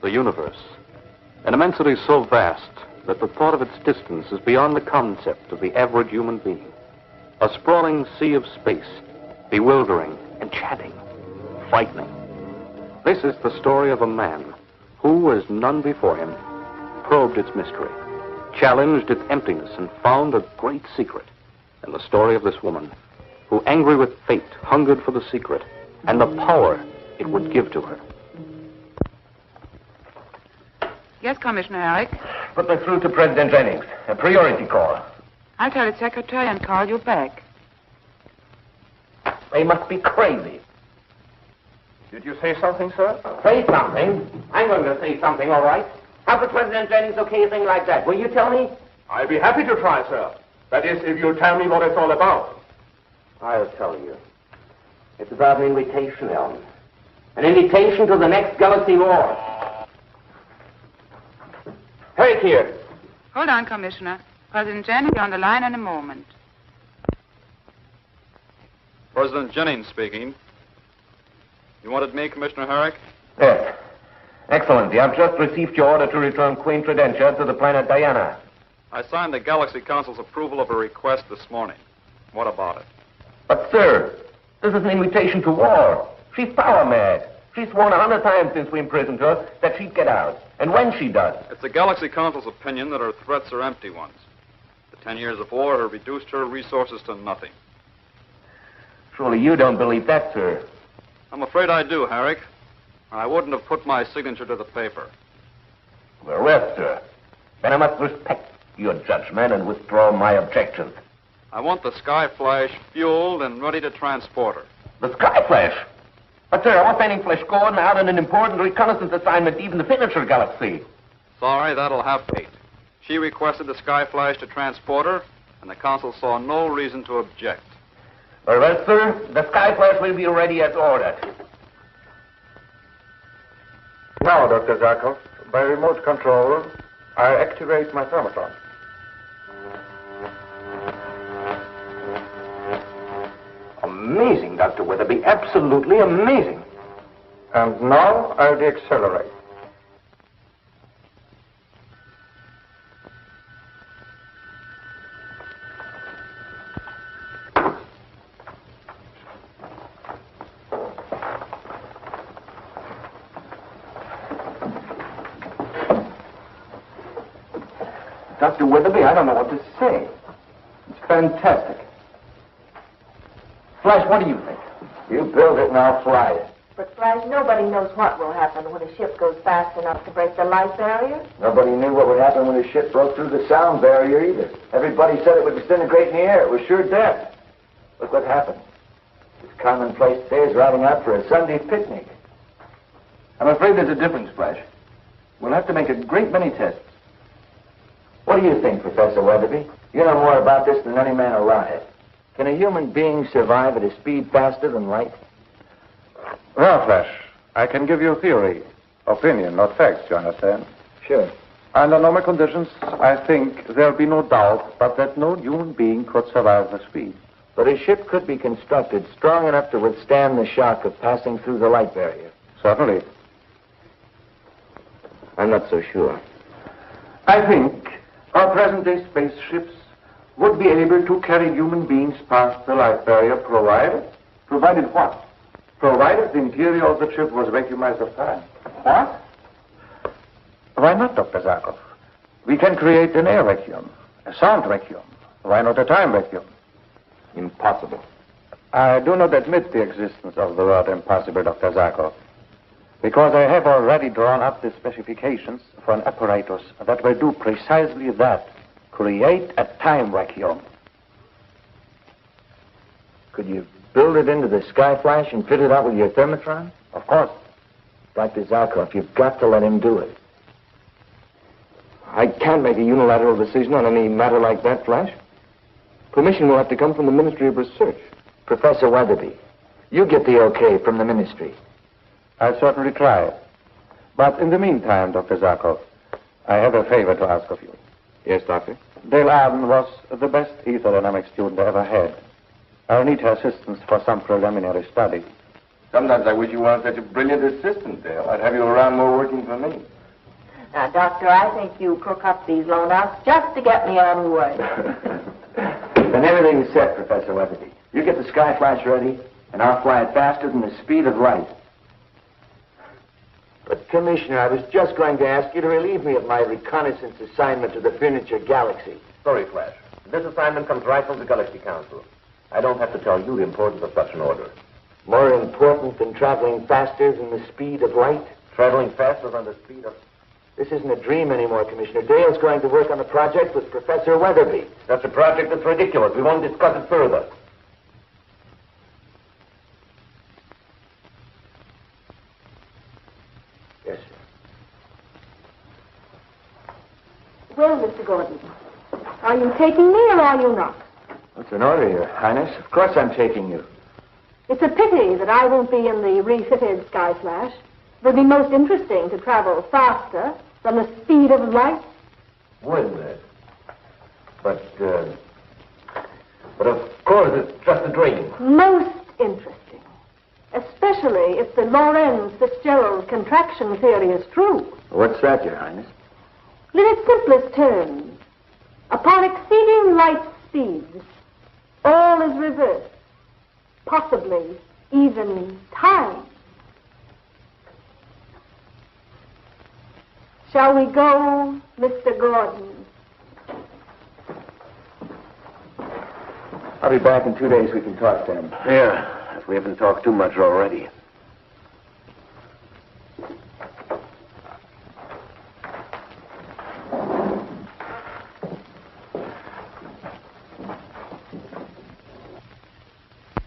the universe. An immensity so vast that the thought of its distance is beyond the concept of the average human being. A sprawling sea of space, bewildering, enchanting, frightening. This is the story of a man who, as none before him, probed its mystery, challenged its emptiness, and found a great secret. And the story of this woman who, angry with fate, hungered for the secret and the power it would give to her. Yes, Commissioner Herrick? Put me through to President Jennings. A priority call. I'll tell its secretary and call you back. They must be crazy. Did you say something, sir? Say something? I'm going to say something, all right. How could President Jennings okay a thing like that? Will you tell me? I'll be happy to try, sir. That is, if you'll tell me what it's all about. I'll tell you. It's about an invitation, Ellen. An invitation to the next galaxy war. Herrick here. Hold on, Commissioner. President Jennings will be on the line in a moment. President Jennings speaking. You wanted me, Commissioner Herrick? Yes. Excellency, I've just received your order to return Queen Tridentia to the planet Diana. I signed the Galaxy Council's approval of a request this morning. What about it? But, sir, this is an invitation to war. She's power mad. She's sworn 100 times since we imprisoned her that she'd get out. And when she does... It's the Galaxy Council's opinion that her threats are empty ones. The 10 years of war have reduced her resources to nothing. Surely you don't believe that, sir. I'm afraid I do, Herrick. I wouldn't have put my signature to the paper. Well, rest, sir. Then I must respect your judgment and withdraw my objections. I want the Skyflash fueled and ready to transport her. The Skyflash? But, sir, our Fanning Flash Gordon out on an important reconnaissance assignment even to finish her galaxy. Sorry, that'll have to wait. She requested the Skyflash to transport her, and the Council saw no reason to object. Very well, sir. The Skyflash will be ready as ordered. Now, Dr. Zarkov, by remote control, I activate my thermotron. Amazing, Dr. Weatherby. Absolutely amazing. And now I'll deaccelerate. Dr. Weatherby, I don't know what to say. It's fantastic. Flash, what do you think? You build it and I'll fly it. But, Flash, nobody knows what will happen when a ship goes fast enough to break the light barrier. Nobody knew what would happen when the ship broke through the sound barrier either. Everybody said it would disintegrate in the air. It was sure death. Look what happened. It's commonplace today is riding out for a Sunday picnic. I'm afraid there's a difference, Flash. We'll have to make a great many tests. What do you think, Professor Weatherby? You know more about this than any man alive. Can a human being survive at a speed faster than light? Well, Flash, I can give you a theory. Opinion, not facts, you understand? Sure. Under normal conditions, I think there'll be no doubt but that no human being could survive the speed. But a ship could be constructed strong enough to withstand the shock of passing through the light barrier. Certainly. I'm not so sure. I think our present-day spaceships would be able to carry human beings past the light barrier, provided what? Provided the interior of the ship was vacuumized of time. What? Why not, Dr. Zarkov? We can create an air vacuum, a sound vacuum. Why not a time vacuum? Impossible. I do not admit the existence of the word impossible, Dr. Zarkov, because I have already drawn up the specifications for an apparatus that will do precisely that. Create a time vacuum. Could you build it into the Skyflash and fit it out with your thermotron? Of course. Dr. Zarkov, you've got to let him do it. I can't make a unilateral decision on any matter like that, Flash. Permission will have to come from the Ministry of Research. Professor Weatherby, you get the okay from the Ministry. I'll certainly try. But in the meantime, Dr. Zarkov, I have a favor to ask of you. Yes, Doctor? Dale Arden was the best ether dynamics student I ever had. I'll need her assistance for some preliminary study. Sometimes I wish you weren't such a brilliant assistant, Dale. I'd have you around more working for me. Now, Doctor, I think you cook up these loan-outs just to get me out of the way. Then everything is set, Professor Weatherby. You get the Sky Flash ready, and I'll fly it faster than the speed of light. But, Commissioner, I was just going to ask you to relieve me of my reconnaissance assignment to the Furniture Galaxy. Sorry, Flash. This assignment comes right from the Galaxy Council. I don't have to tell you the importance of such an order. More important than traveling faster than the speed of light? Traveling faster than the speed of... This isn't a dream anymore, Commissioner. Dale's going to work on the project with Professor Weatherby. That's a project that's ridiculous. We won't discuss it further. Yes, sir. Well, Mr. Gordon, are you taking me or are you not? What's an order, Your Highness? Of course I'm taking you. It's a pity that I won't be in the refitted Sky Flash. It would be most interesting to travel faster than the speed of light. Wouldn't it? But of course, it's just a dream. Most interesting. Especially if the Lorentz-Fitzgerald contraction theory is true. What's that, Your Highness? In its simplest terms, upon exceeding light speeds, all is reversed, possibly even time. Shall we go, Mr. Gordon? I'll be back in 2 days. We can talk then. Yeah, if we haven't talked too much already.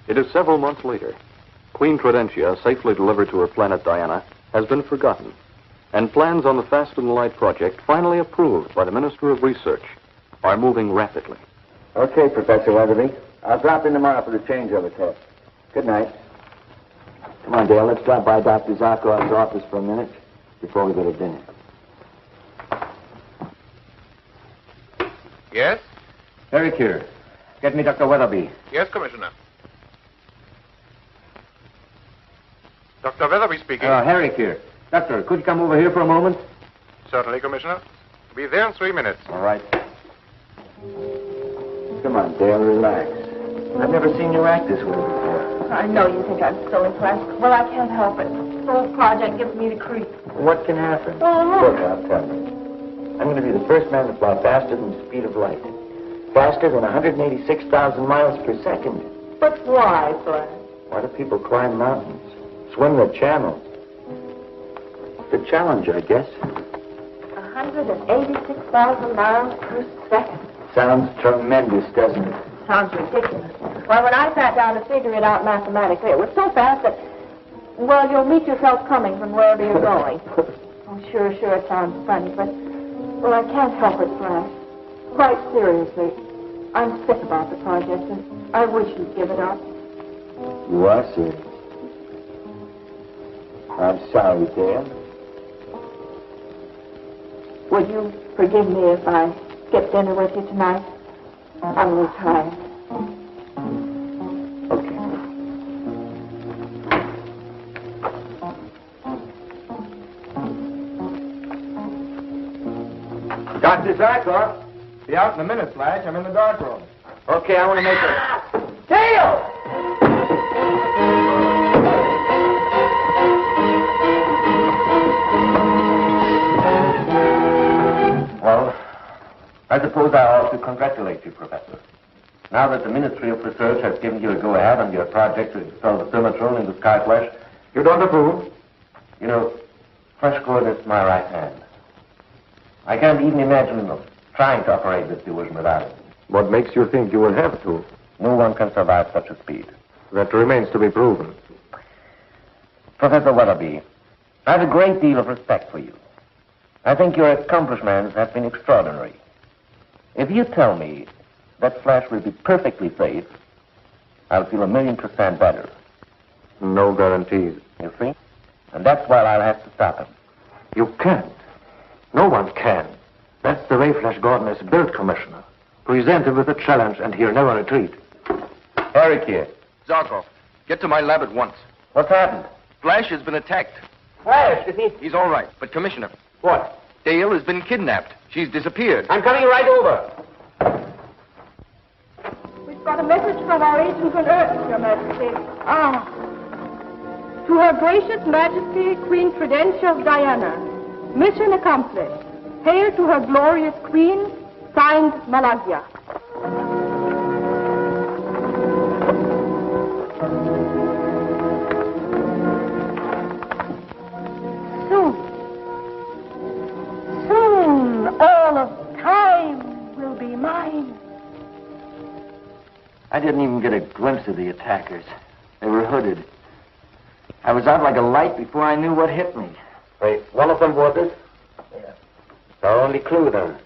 It is several months later. Queen Tridentia, safely delivered to her planet Diana, has been forgotten, and plans on the Faster Than Light project, finally approved by the Minister of Research, are moving rapidly. Okay, Professor Weatherby. I'll drop in tomorrow for the changeover test. Good night. Come on, Dale. Let's drop by Dr. Zarkov's office for a minute before we go to dinner. Yes? Eric here. Get me Dr. Weatherby. Yes, Commissioner. Dr. Weatherby speaking. Herrick here. Doctor, could you come over here for a moment? Certainly, Commissioner. Be there in 3 minutes. All right. Come on, Dale. Relax. I've never seen you act this way before. I know you think I'm silly, Flash. Well, I can't help it. This whole project gives me the creep. What can happen? Oh, Look, I'll tell you. I'm going to be the first man to fly faster than the speed of light. Faster than 186,000 miles per second. but why, Flash? Why do people climb mountains? Swim the channel? It's a challenge, I guess. 186,000 miles per second. Sounds tremendous, doesn't it? Sounds ridiculous. Why, when I sat down to figure it out mathematically, it was so fast that, well, you'll meet yourself coming from wherever you're going. Oh, sure, it sounds funny, but, well, I can't help it, Flash. Quite seriously, I'm sick about the project, and I wish you'd give it up. You are serious. I'm sorry, Dale. Would you forgive me if I skip dinner with you tonight? I'm really tired. Okay. Dr. Zarkov, be out in a minute, Flash. I'm in the dark room. Okay, I want to make a... Dale! Well, I suppose I ought to congratulate you, Professor. Now that the Ministry of Research has given you a go-ahead on your project to install the thermotron in the Sky Flash, you don't approve? You know, Flash Gordon is my right hand. I can't even imagine of trying to operate this division without it. What makes you think you will have to? No one can survive such a speed. That remains to be proven. Professor Weatherby, I have a great deal of respect for you. I think your accomplishments have been extraordinary. If you tell me that Flash will be perfectly safe, I'll feel 1,000,000% better. No guarantees. You see? And that's why I'll have to stop him. You can't. No one can. That's the way Flash Gordon is built, Commissioner. Presented with a challenge, and he'll never retreat. Eric here. Zarkov, get to my lab at once. What's happened? Flash has been attacked. Flash, is he? He's all right, but Commissioner, What? Dale has been kidnapped. She's disappeared. I'm coming right over. We've got a message from our agent on Earth, Your Majesty. To Her Gracious Majesty, Queen Prudential Diana. Mission accomplished. Hail to Her Glorious Queen, signed Malaysia. Soon, all of time will be mine. I didn't even get a glimpse of the attackers. They were hooded. I was out like a light before I knew what hit me. Wait, one of them bought this? Yeah. It's our only clue, then.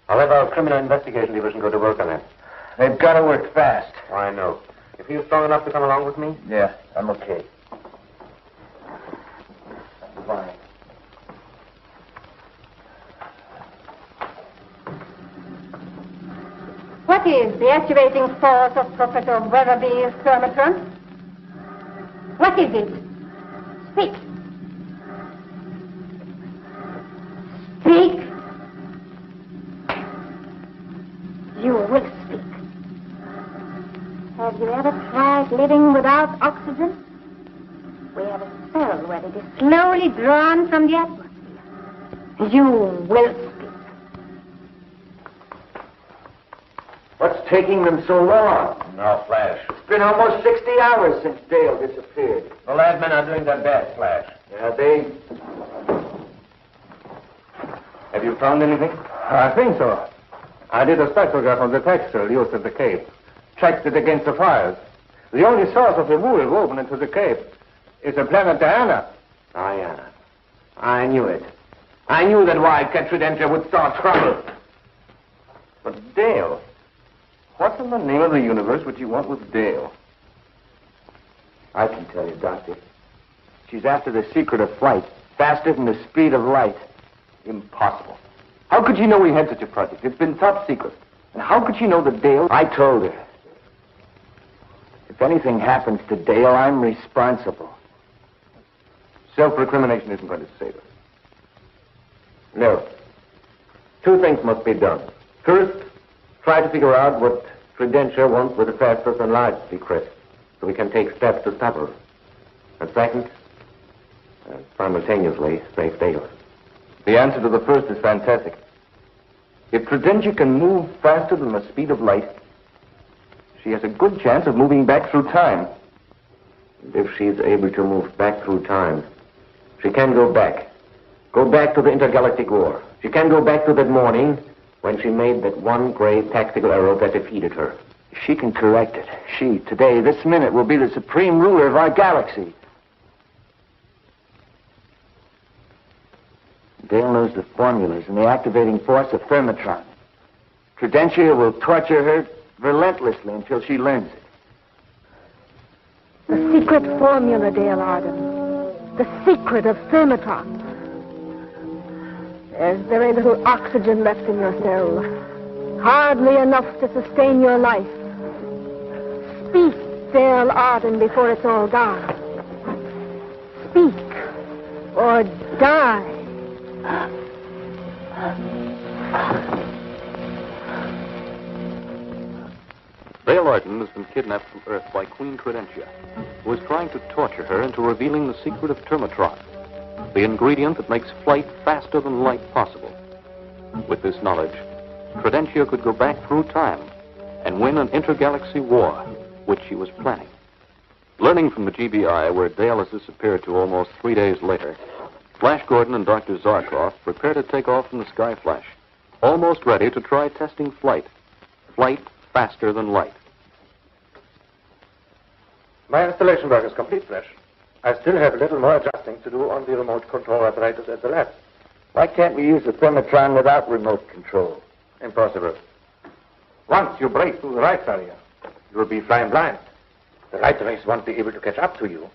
I'll have our criminal investigation division go to work on it. They've got to work fast. I know. You feel strong enough to come along with me? Yeah, I'm okay. Fine. What is the activating force of Professor Weatherby's thermotron? What is it? Speak. Speak. You will speak. Have you ever tried living without oxygen? We have a cell where it is slowly drawn from the atmosphere. You will speak. What's taking them so long? No, Flash. It's been almost 60 hours since Dale disappeared. The lab men are doing their best, Flash. Yeah, they... Have you found anything? I think so. I did a spectrograph on the textile used at the Cape. Checked it against the fires. The only source of the wool woven into the Cape is the planet Diana. Diana. I knew it. I knew that Wildcat Tridentia would start trouble. But Dale... What in the name of the universe would you want with Dale? I can tell you, Doctor. She's after the secret of flight, faster than the speed of light. Impossible. How could you know we had such a project? It's been top secret. And how could she know that Dale... I told her. If anything happens to Dale, I'm responsible. Self-recrimination isn't going to save her. No. Two things must be done. First, try to figure out what Tridentia wants with the faster than light secret, so we can take steps to stop her. And second, simultaneously, save Dale. The answer to the first is fantastic. If Tridentia can move faster than the speed of light, she has a good chance of moving back through time. And if she's able to move back through time, she can go back. Go back to the intergalactic war. She can go back to that morning when she made that one grave tactical error that defeated her. She can correct it. She, today, this minute, will be the supreme ruler of our galaxy. Dale knows the formulas and the activating force of Thermotron. Tridentia will torture her relentlessly until she learns it. The secret formula, Dale Arden. The secret of Thermotron. There's very little oxygen left in your cell. Hardly enough to sustain your life. Speak, Dale Arden, before it's all gone. Speak, or die. Dale Arden has been kidnapped from Earth by Queen Tridentia, who is trying to torture her into revealing the secret of Thermotron, the ingredient that makes flight faster than light possible. With this knowledge, Tridentia could go back through time and win an intergalaxy war, which she was planning. Learning from the GBI where Dale has disappeared to almost 3 days later, Flash Gordon and Dr. Zarkov prepare to take off from the Sky Flash, almost ready to try testing flight faster than light. My installation work is complete, Flash. I still have a little more adjusting to do on the remote control apparatus at the lab. Why can't we use the Thermotron without remote control? Impossible. Once you break through the right barrier, you will be flying blind. The light rays won't be able to catch up to you.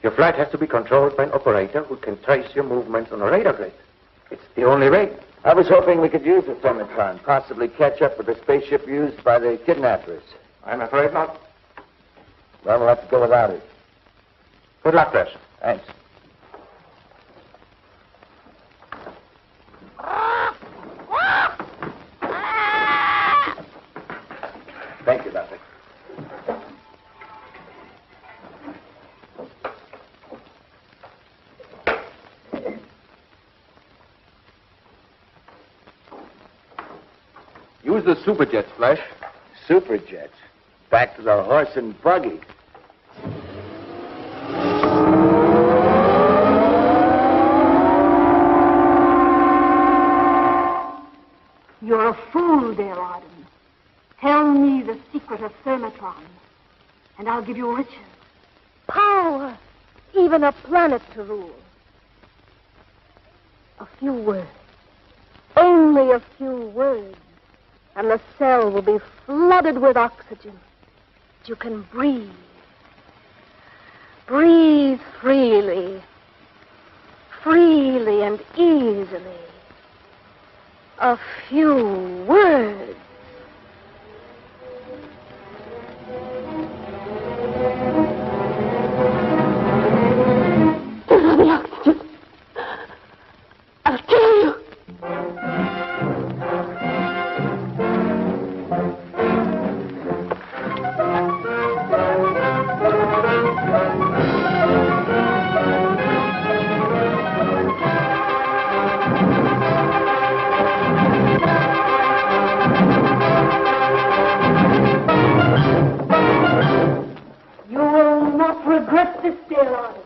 Your flight has to be controlled by an operator who can trace your movements on a radar grid. It's the only way. I was hoping we could use the Thermotron, possibly catch up with the spaceship used by the kidnappers. I'm afraid not. Well, we'll have to go without it. Good luck, Flash. Thanks. Thank you, Doctor. Use the superjets, Flash. Superjets. Back to the horse and buggy. You're a fool, dear Arden. Tell me the secret of Thermatron, and I'll give you riches, power, even a planet to rule. A few words, only a few words, and the cell will be flooded with oxygen. You can breathe. Breathe freely, freely and easily. A few words. Turn on the oxygen. I'll kill you. Regret this, dear Arden.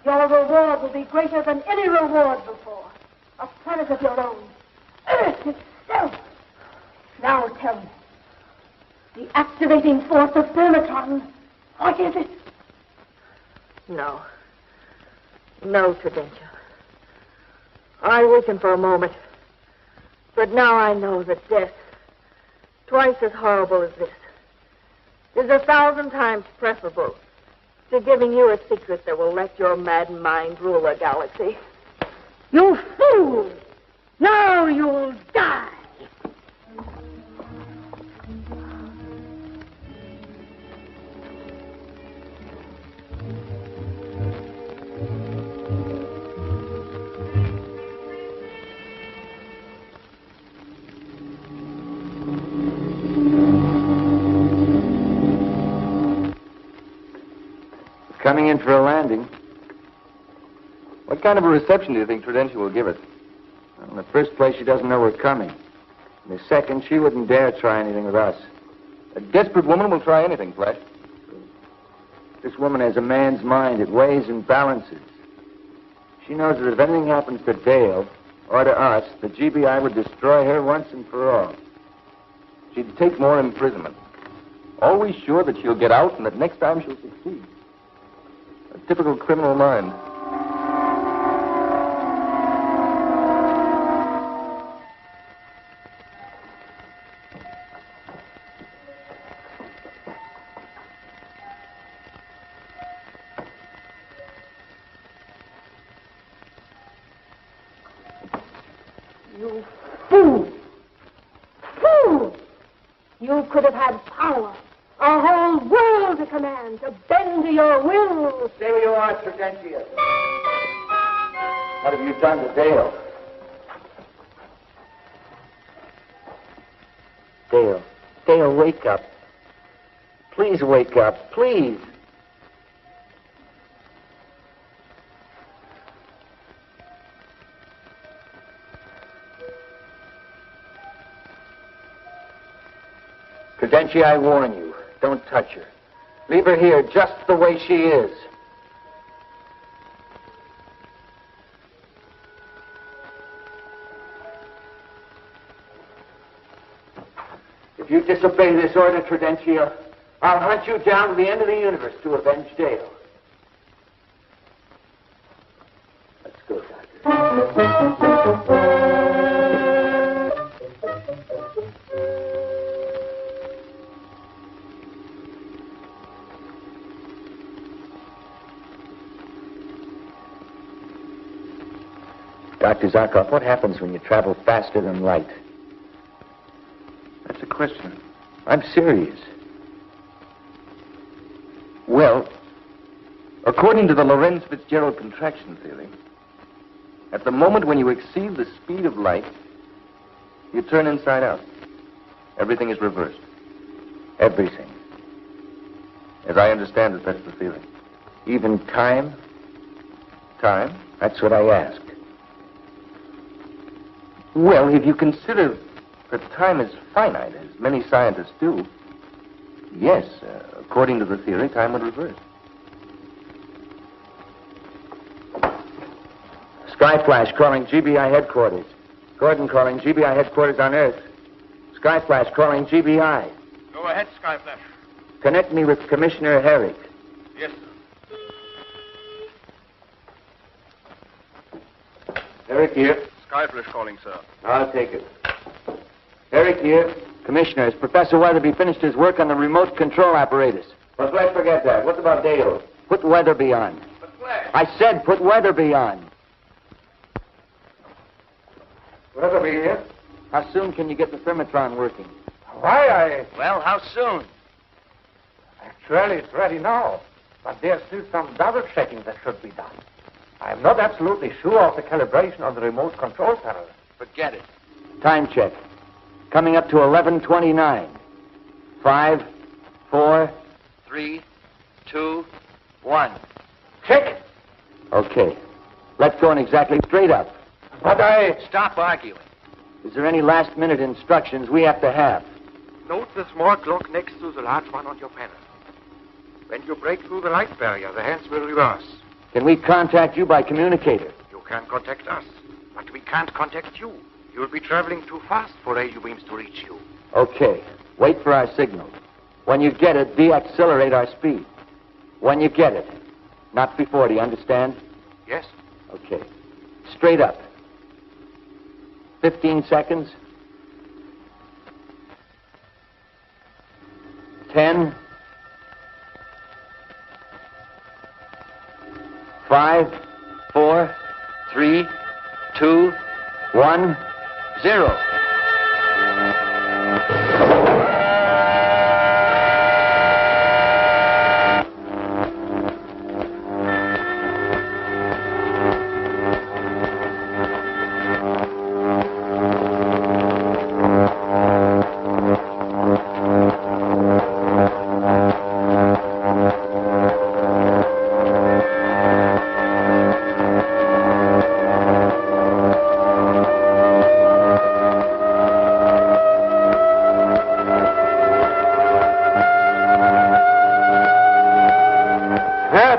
Your reward will be greater than any reward before. A planet of your own. Earth itself. Now tell me. The activating force of Thermatron. What is it? No. No, Tridentia. I weakened for a moment. But now I know that death, twice as horrible as this, is 1,000 times preferable to giving you a secret that will let your mad mind rule a galaxy. You fool! Now you'll die! Coming in for a landing. What kind of a reception do you think Tridentia will give us? Well, in the first place, she doesn't know we're coming. In the second, she wouldn't dare try anything with us. A desperate woman will try anything, Flash. This woman has a man's mind. It weighs and balances. She knows that if anything happens to Dale or to us, the GBI would destroy her once and for all. She'd take more imprisonment. Always sure that she'll get out and that next time she'll succeed. A typical criminal mind. You fool! Fool! You could have had power. A whole world to command, to bend to your will. Stay where you are, Tridentia. What have you done to Dale? Dale, wake up. Please wake up, please. Tridentia, I warn you. Don't touch her. Leave her here just the way she is. If you disobey this order, Tridentia, I'll hunt you down to the end of the universe to avenge Dale. Let's go, Doctor. Dr. Zarkov, what happens when you travel faster than light? That's a question. I'm serious. Well, a According to the Lorentz-Fitzgerald contraction theory, at the moment when you exceed the speed of light, you turn inside out. Everything is reversed. Everything. As I understand it, that's the theory. Even time? Time? That's what I asked. Well, if you consider that time is finite, as many scientists do, yes, according to the theory, time would reverse. Skyflash calling GBI headquarters. Gordon calling GBI headquarters on Earth. Skyflash calling GBI. Go ahead, Skyflash. Connect me with Commissioner Herrick. Yes, sir. Eric here. Skyflash calling, sir. I'll take it. Herrick here. Commissioner, has Professor Weatherby finished his work on the remote control apparatus? But let's forget that. What about Dale? Put Weatherby on. But Flash. I said put Weatherby on. Weatherby here. How soon can you get the thermotron working? Why, Well, how soon? Actually, it's ready now. But there's still some double checking that should be done. I'm not absolutely sure of the calibration on the remote control panel. Forget it. Time check. Coming up to 11:29. 5, 4, 3, 2, 1. Check. Okay. Let's go in exactly straight up. But Stop arguing. Is there any last-minute instructions we have to have? Note the small clock next to the large one on your panel. When you break through the light barrier, the hands will reverse. Can we contact you by communicator? You can contact us, but we can't contact you. You'll be traveling too fast for radio beams to reach you. Okay. Wait for our signal. When you get it, deaccelerate our speed. When you get it. Not before, do you understand? Yes? Okay. Straight up. 15 seconds. 10. 5, 4, 3, 2, 1, 0.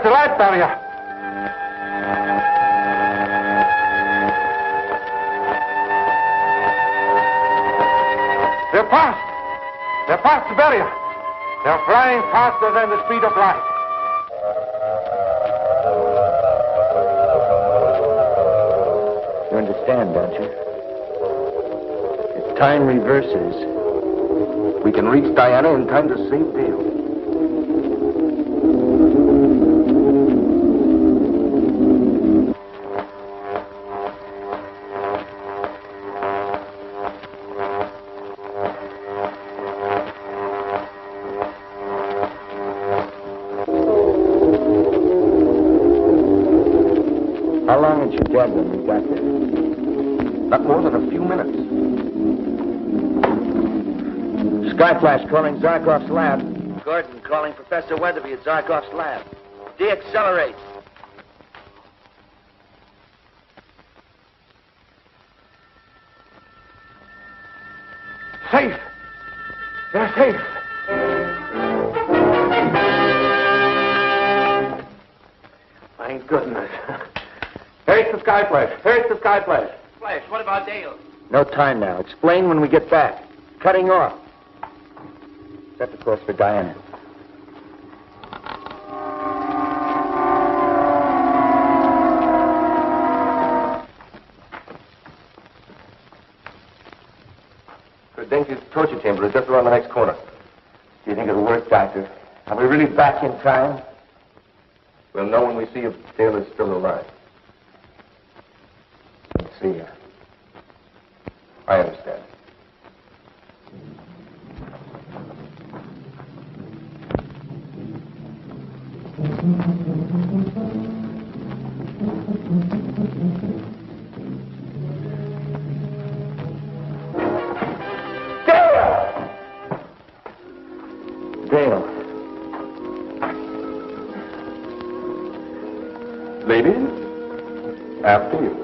The light barrier. They're past. They're past the barrier. They're flying faster than the speed of light. You understand, don't you? If time reverses, We can reach Diana in time to save Dale. how long had you dead when we got there? Not more than a few minutes. Skyflash calling Zarkov's lab. Gordon calling Professor Weatherby at Zarkov's lab. Deaccelerate. Safe. They're safe. Thank goodness. Here's the Skyflash. Here's the Skyflash. Flash, what about Dale? No time now. Explain when we get back. Cutting off. Set the course for Diana. Her dangerous torture chamber is just around the next corner. Do you think it'll work, Doctor? Are we really back in time? We'll know when we see if Dale is still alive. Let's see her. I understand. Dale. Ladies, after you.